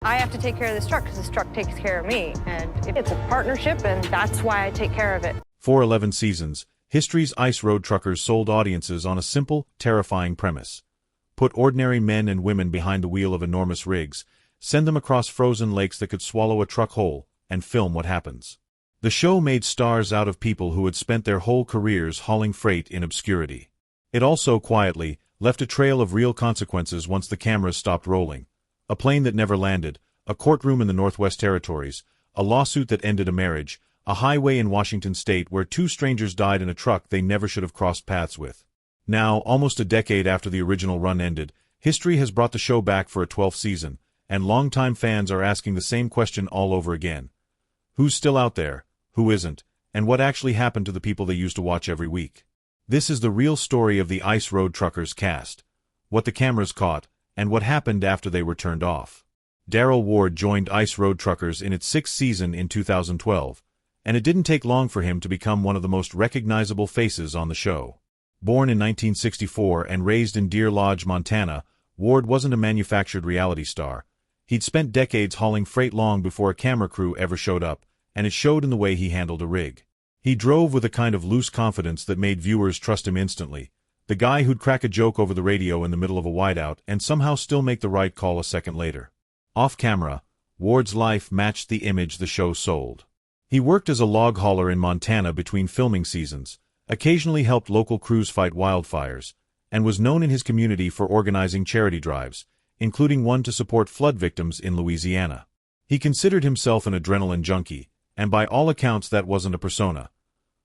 I have to take care of this truck because this truck takes care of me. And it's a partnership, and that's why I take care of it. For 11 seasons, history's ice road truckers sold audiences on a simple, terrifying premise. Put ordinary men and women behind the wheel of enormous rigs, send them across frozen lakes that could swallow a truck whole, and film what happens. The show made stars out of people who had spent their whole careers hauling freight in obscurity. It also, quietly, left a trail of real consequences once the cameras stopped rolling. A plane that never landed, a courtroom in the Northwest Territories, a lawsuit that ended a marriage, a highway in Washington state where two strangers died in a truck they never should have crossed paths with. Now, almost a decade after the original run ended, history has brought the show back for a 12th season, and longtime fans are asking the same question all over again. Who's still out there? Who isn't? And what actually happened to the people they used to watch every week? This is the real story of the Ice Road Truckers cast. What the cameras caught, and what happened after they were turned off. Darrell Ward joined Ice Road Truckers in its 6th season in 2012, and it didn't take long for him to become one of the most recognizable faces on the show. Born in 1964 and raised in Deer Lodge, Montana, Ward wasn't a manufactured reality star. He'd spent decades hauling freight long before a camera crew ever showed up, and it showed in the way he handled a rig. He drove with a kind of loose confidence that made viewers trust him instantly, the guy who'd crack a joke over the radio in the middle of a whiteout and somehow still make the right call a second later. Off camera, Ward's life matched the image the show sold. He worked as a log hauler in Montana between filming seasons, occasionally helped local crews fight wildfires, and was known in his community for organizing charity drives, including one to support flood victims in Louisiana. He considered himself an adrenaline junkie, and by all accounts that wasn't a persona.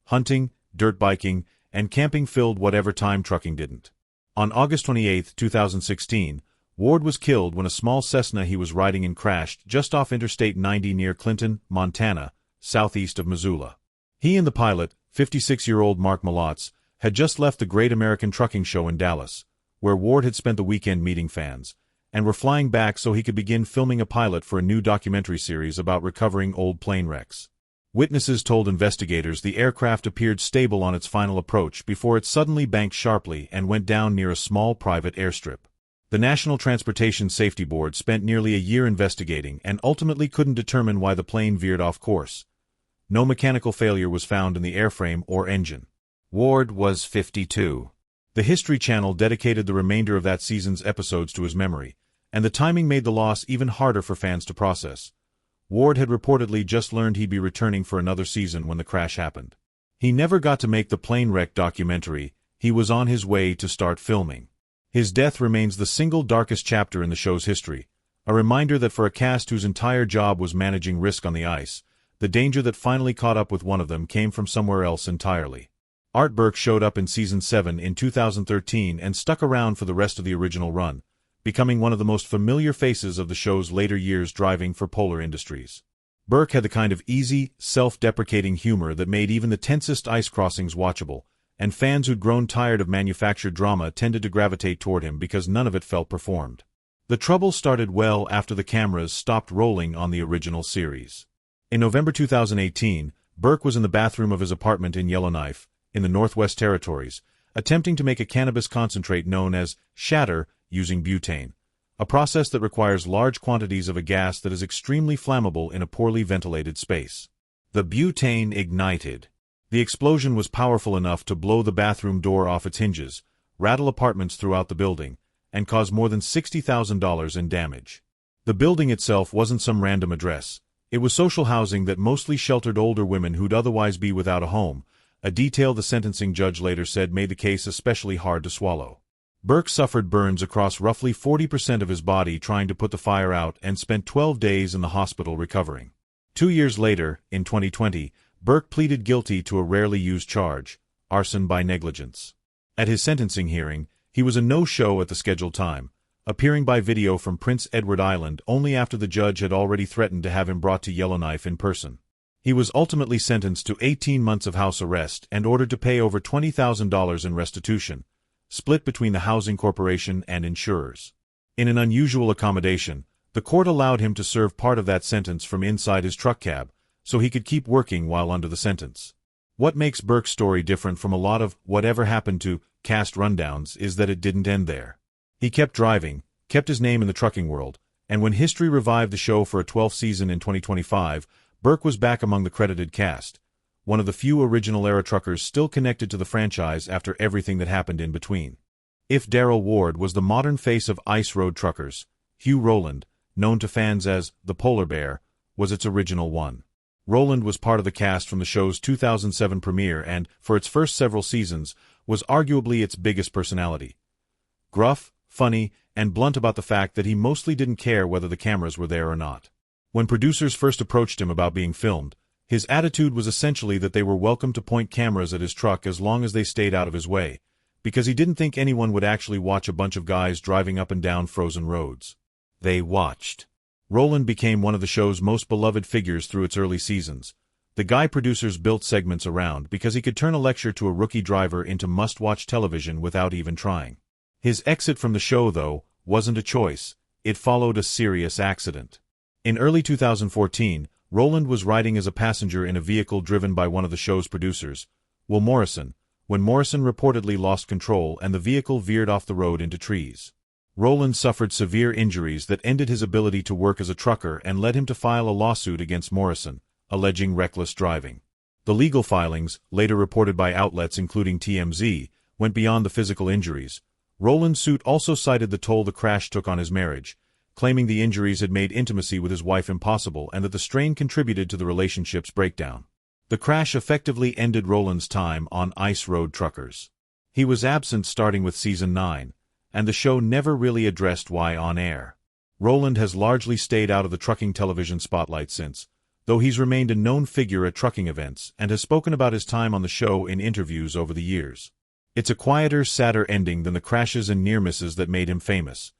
Hunting, dirt biking, and camping filled whatever time trucking didn't. On August 28, 2016, Ward was killed when a small Cessna he was riding in crashed just off Interstate 90 near Clinton, Montana, southeast of Missoula. He and the pilot, 56-year-old Mark Malotz, had just left the Great American Trucking Show in Dallas, where Ward had spent the weekend meeting fans, and were flying back so he could begin filming a pilot for a new documentary series about recovering old plane wrecks. Witnesses told investigators the aircraft appeared stable on its final approach before it suddenly banked sharply and went down near a small private airstrip. The National Transportation Safety Board spent nearly a year investigating and ultimately couldn't determine why the plane veered off course. No mechanical failure was found in the airframe or engine. Ward was 52. The History Channel dedicated the remainder of that season's episodes to his memory, and the timing made the loss even harder for fans to process. Ward had reportedly just learned he'd be returning for another season when the crash happened. He never got to make the plane wreck documentary. He was on his way to start filming. His death remains the single darkest chapter in the show's history, a reminder that for a cast whose entire job was managing risk on the ice, the danger that finally caught up with one of them came from somewhere else entirely. Art Burke showed up in Season 7 in 2013 and stuck around for the rest of the original run, becoming one of the most familiar faces of the show's later years driving for Polar Industries. Burke had the kind of easy, self-deprecating humor that made even the tensest ice crossings watchable, and fans who'd grown tired of manufactured drama tended to gravitate toward him because none of it felt performed. The trouble started well after the cameras stopped rolling on the original series. In November 2018, Burke was in the bathroom of his apartment in Yellowknife, in the Northwest Territories, attempting to make a cannabis concentrate known as shatter using butane, a process that requires large quantities of a gas that is extremely flammable in a poorly ventilated space. The butane ignited. The explosion was powerful enough to blow the bathroom door off its hinges, rattle apartments throughout the building, and cause more than $60,000 in damage. The building itself wasn't some random address. It was social housing that mostly sheltered older women who'd otherwise be without a home, a detail the sentencing judge later said made the case especially hard to swallow. Burke suffered burns across roughly 40% of his body trying to put the fire out and spent 12 days in the hospital recovering. 2 years later, in 2020, Burke pleaded guilty to a rarely used charge, arson by negligence. At his sentencing hearing, he was a no-show at the scheduled time, appearing by video from Prince Edward Island only after the judge had already threatened to have him brought to Yellowknife in person. He was ultimately sentenced to 18 months of house arrest and ordered to pay over $20,000 in restitution, split between the housing corporation and insurers. In an unusual accommodation, the court allowed him to serve part of that sentence from inside his truck cab, so he could keep working while under the sentence. What makes Burke's story different from a lot of whatever happened to cast rundowns is that it didn't end there. He kept driving, kept his name in the trucking world, And when history revived the show for a 12th season in 2025, Burke was back among the credited cast, one of the few original-era truckers still connected to the franchise after everything that happened in between. If Darrell Ward was the modern face of ice road truckers, Hugh Rowland, known to fans as the Polar Bear, was its original one. Rowland was part of the cast from the show's 2007 premiere and, for its first several seasons, was arguably its biggest personality. Gruff, funny, and blunt about the fact that he mostly didn't care whether the cameras were there or not. When producers first approached him about being filmed, his attitude was essentially that they were welcome to point cameras at his truck as long as they stayed out of his way, because he didn't think anyone would actually watch a bunch of guys driving up and down frozen roads. They watched. Rowland became one of the show's most beloved figures through its early seasons, the guy producers built segments around because he could turn a lecture to a rookie driver into must-watch television without even trying. His exit from the show, though, wasn't a choice. It followed a serious accident. In early 2014, Rowland was riding as a passenger in a vehicle driven by one of the show's producers, Will Morrison, when Morrison reportedly lost control and the vehicle veered off the road into trees. Rowland suffered severe injuries that ended his ability to work as a trucker and led him to file a lawsuit against Morrison, alleging reckless driving. The legal filings, later reported by outlets including TMZ, went beyond the physical injuries. Rowland's suit also cited the toll the crash took on his marriage, claiming the injuries had made intimacy with his wife impossible and that the strain contributed to the relationship's breakdown. The crash effectively ended Rowland's time on Ice Road Truckers. He was absent starting with Season 9, and the show never really addressed why on air. Rowland has largely stayed out of the trucking television spotlight since, though he's remained a known figure at trucking events and has spoken about his time on the show in interviews over the years. It's a quieter, sadder ending than the crashes and near-misses that made him famous.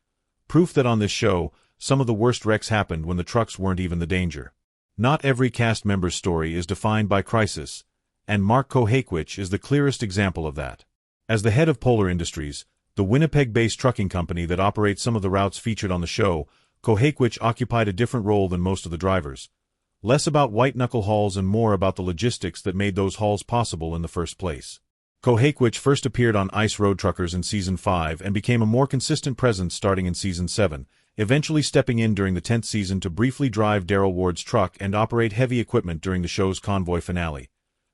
Proof that on this show, some of the worst wrecks happened when the trucks weren't even the danger. Not every cast member's story is defined by crisis, and Mark Kohakewich is the clearest example of that. As the head of Polar Industries, the Winnipeg-based trucking company that operates some of the routes featured on the show, Kohakewich occupied a different role than most of the drivers. Less about white-knuckle hauls and more about the logistics that made those hauls possible in the first place. Kohakewich first appeared on Ice Road Truckers in Season 5 and became a more consistent presence starting in Season 7, eventually stepping in during the 10th season to briefly drive Darrell Ward's truck and operate heavy equipment during the show's convoy finale.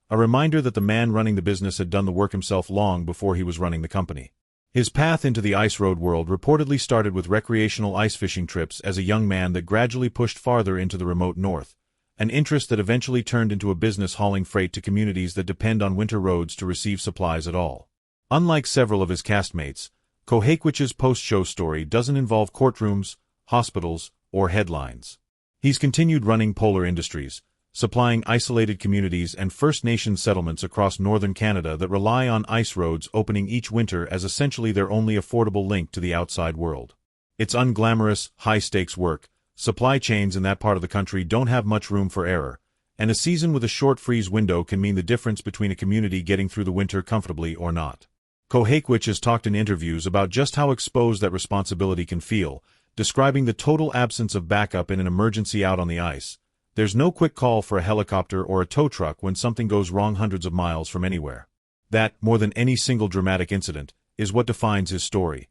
A reminder that the man running the business had done the work himself long before he was running the company. His path into the ice road world reportedly started with recreational ice fishing trips as a young man that gradually pushed farther into the remote north, an interest that eventually turned into a business hauling freight to communities that depend on winter roads to receive supplies at all. Unlike several of his castmates, Kohakewich's post-show story doesn't involve courtrooms, hospitals, or headlines. He's continued running Polar Industries, supplying isolated communities and First Nations settlements across northern Canada that rely on ice roads opening each winter as essentially their only affordable link to the outside world. It's unglamorous, high-stakes work. Supply chains in that part of the country don't have much room for error, and a season with a short freeze window can mean the difference between a community getting through the winter comfortably or not. Kohakewich has talked in interviews about just how exposed that responsibility can feel, describing the total absence of backup in an emergency out on the ice. There's no quick call for a helicopter or a tow truck when something goes wrong hundreds of miles from anywhere. That, more than any single dramatic incident, is what defines his story.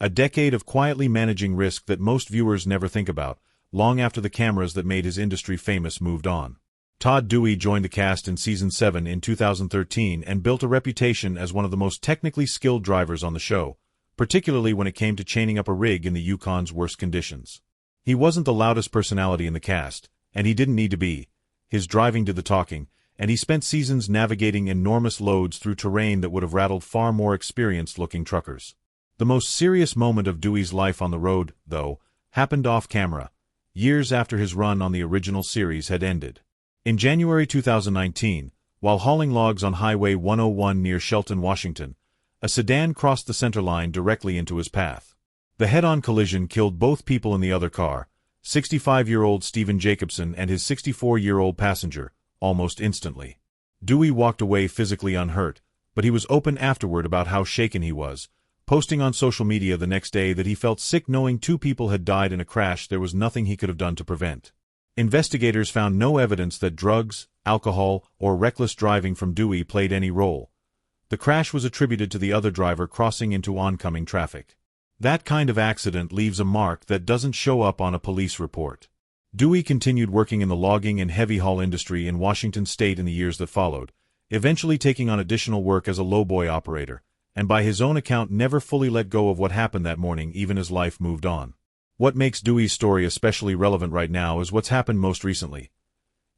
A decade of quietly managing risk that most viewers never think about, long after the cameras that made his industry famous moved on. Todd Dewey joined the cast in Season 7 in 2013 and built a reputation as one of the most technically skilled drivers on the show, particularly when it came to chaining up a rig in the Yukon's worst conditions. He wasn't the loudest personality in the cast, and he didn't need to be. His driving did the talking, and he spent seasons navigating enormous loads through terrain that would have rattled far more experienced-looking truckers. The most serious moment of Dewey's life on the road, though, happened off-camera, years after his run on the original series had ended. In January 2019, while hauling logs on Highway 101 near Shelton, Washington, a sedan crossed the center line directly into his path. The head-on collision killed both people in the other car, 65-year-old Stephen Jacobson and his 64-year-old passenger, almost instantly. Dewey walked away physically unhurt, but he was open afterward about how shaken he was, posting on social media the next day that he felt sick knowing two people had died in a crash there was nothing he could have done to prevent. Investigators found no evidence that drugs, alcohol, or reckless driving from Dewey played any role. The crash was attributed to the other driver crossing into oncoming traffic. That kind of accident leaves a mark that doesn't show up on a police report. Dewey continued working in the logging and heavy haul industry in Washington state in the years that followed, eventually taking on additional work as a lowboy operator, and by his own account never fully let go of what happened that morning even as life moved on. What makes Dewey's story especially relevant right now is what's happened most recently.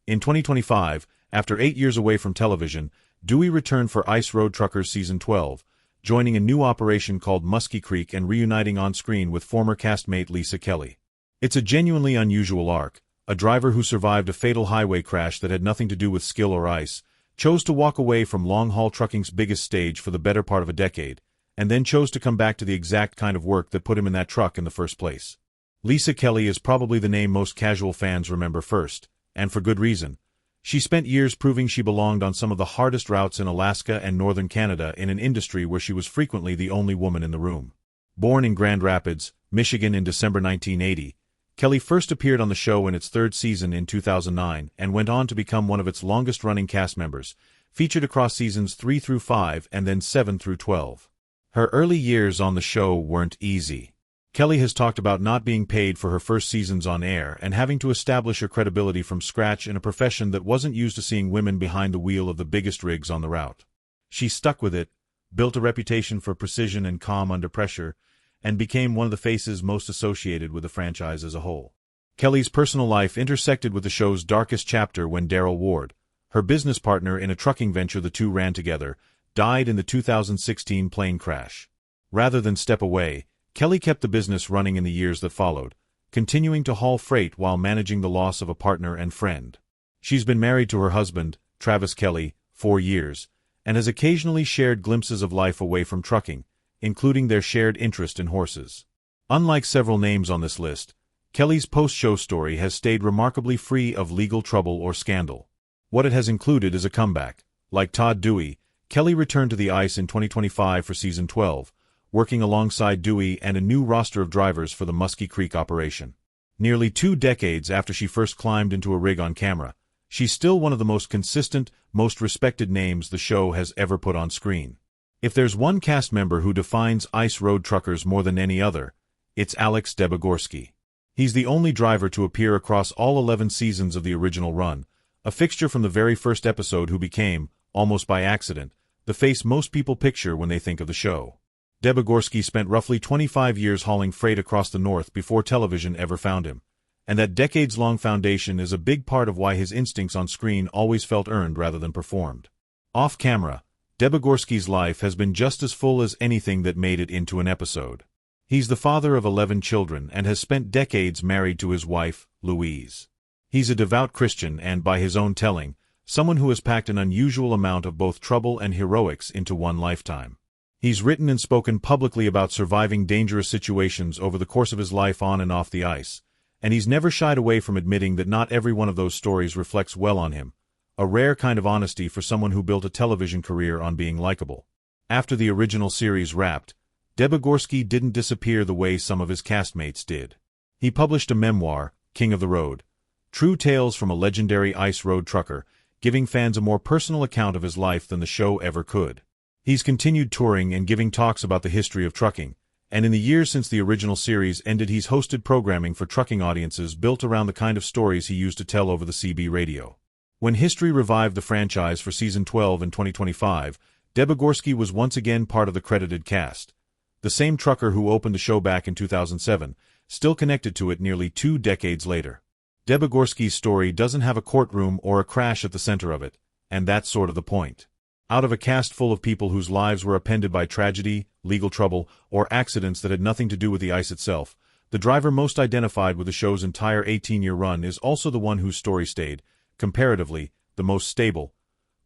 In 2025, after 8 years away from television, Dewey returned for Ice Road Truckers Season 12, joining a new operation called Muskie Creek and reuniting on screen with former castmate Lisa Kelly. It's a genuinely unusual arc. A driver who survived a fatal highway crash that had nothing to do with skill or ice, chose to walk away from long-haul trucking's biggest stage for the better part of a decade, and then chose to come back to the exact kind of work that put him in that truck in the first place. Lisa Kelly is probably the name most casual fans remember first, and for good reason. She spent years proving she belonged on some of the hardest routes in Alaska and northern Canada in an industry where she was frequently the only woman in the room. Born in Grand Rapids, Michigan in December 1980, Kelly first appeared on the show in its third season in 2009 and went on to become one of its longest-running cast members, featured across seasons 3 through 5 and then 7 through 12. Her early years on the show weren't easy. Kelly has talked about not being paid for her first seasons on air and having to establish her credibility from scratch in a profession that wasn't used to seeing women behind the wheel of the biggest rigs on the route. She stuck with it, built a reputation for precision and calm under pressure, and became one of the faces most associated with the franchise as a whole. Kelly's personal life intersected with the show's darkest chapter when Darrell Ward, her business partner in a trucking venture the two ran together, died in the 2016 plane crash. Rather than step away, Kelly kept the business running in the years that followed, continuing to haul freight while managing the loss of a partner and friend. She's been married to her husband, Travis Kelly, 4 years, and has occasionally shared glimpses of life away from trucking, including their shared interest in horses. Unlike several names on this list, Kelly's post-show story has stayed remarkably free of legal trouble or scandal. What it has included is a comeback. Like Todd Dewey, Kelly returned to the ice in 2025 for Season 12, working alongside Dewey and a new roster of drivers for the Muskie Creek operation. Nearly 2 decades after she first climbed into a rig on camera, she's still one of the most consistent, most respected names the show has ever put on screen. If there's one cast member who defines Ice Road Truckers more than any other, it's Alex Debogorski. He's the only driver to appear across all 11 seasons of the original run, a fixture from the very first episode who became, almost by accident, the face most people picture when they think of the show. Debogorski spent roughly 25 years hauling freight across the North before television ever found him, and that decades-long foundation is a big part of why his instincts on screen always felt earned rather than performed. Off-camera, Debogorski's life has been just as full as anything that made it into an episode. He's the father of 11 children and has spent decades married to his wife, Louise. He's a devout Christian and, by his own telling, someone who has packed an unusual amount of both trouble and heroics into one lifetime. He's written and spoken publicly about surviving dangerous situations over the course of his life on and off the ice, and he's never shied away from admitting that not every one of those stories reflects well on him, a rare kind of honesty for someone who built a television career on being likable. After the original series wrapped, Debogorski didn't disappear the way some of his castmates did. He published a memoir, King of the Road, True Tales from a Legendary Ice Road Trucker, giving fans a more personal account of his life than the show ever could. He's continued touring and giving talks about the history of trucking, and in the years since the original series ended he's hosted programming for trucking audiences built around the kind of stories he used to tell over the CB radio. When history revived the franchise for Season 12 in 2025, Debogorski was once again part of the credited cast. The same trucker who opened the show back in 2007, still connected to it nearly 2 decades later. Debogorski's story doesn't have a courtroom or a crash at the center of it, and that's sort of the point. Out of a cast full of people whose lives were appended by tragedy, legal trouble, or accidents that had nothing to do with the ice itself, the driver most identified with the show's entire 18-year run is also the one whose story stayed, comparatively, the most stable.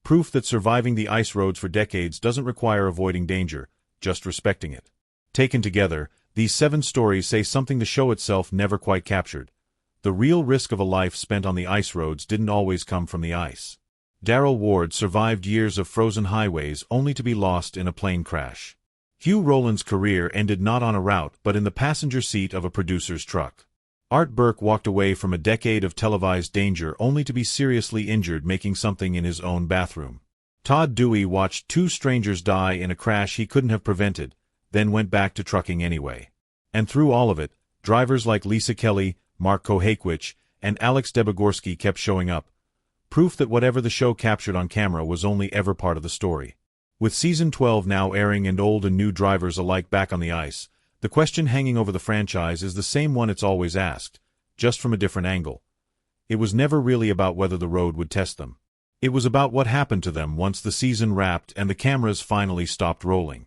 Proof that surviving the ice roads for decades doesn't require avoiding danger, just respecting it. Taken together, these 7 stories say something the show itself never quite captured. The real risk of a life spent on the ice roads didn't always come from the ice. Darrell Ward survived years of frozen highways only to be lost in a plane crash. Hugh Rowland's career ended not on a route but in the passenger seat of a producer's truck. Art Burke walked away from a decade of televised danger only to be seriously injured making something in his own bathroom. Todd Dewey watched 2 strangers die in a crash he couldn't have prevented, then went back to trucking anyway. And through all of it, drivers like Lisa Kelly, Mark Kohakewicz, and Alex Debogorski kept showing up. Proof that whatever the show captured on camera was only ever part of the story. With Season 12 now airing and old and new drivers alike back on the ice, the question hanging over the franchise is the same one it's always asked, just from a different angle. It was never really about whether the road would test them. It was about what happened to them once the season wrapped and the cameras finally stopped rolling.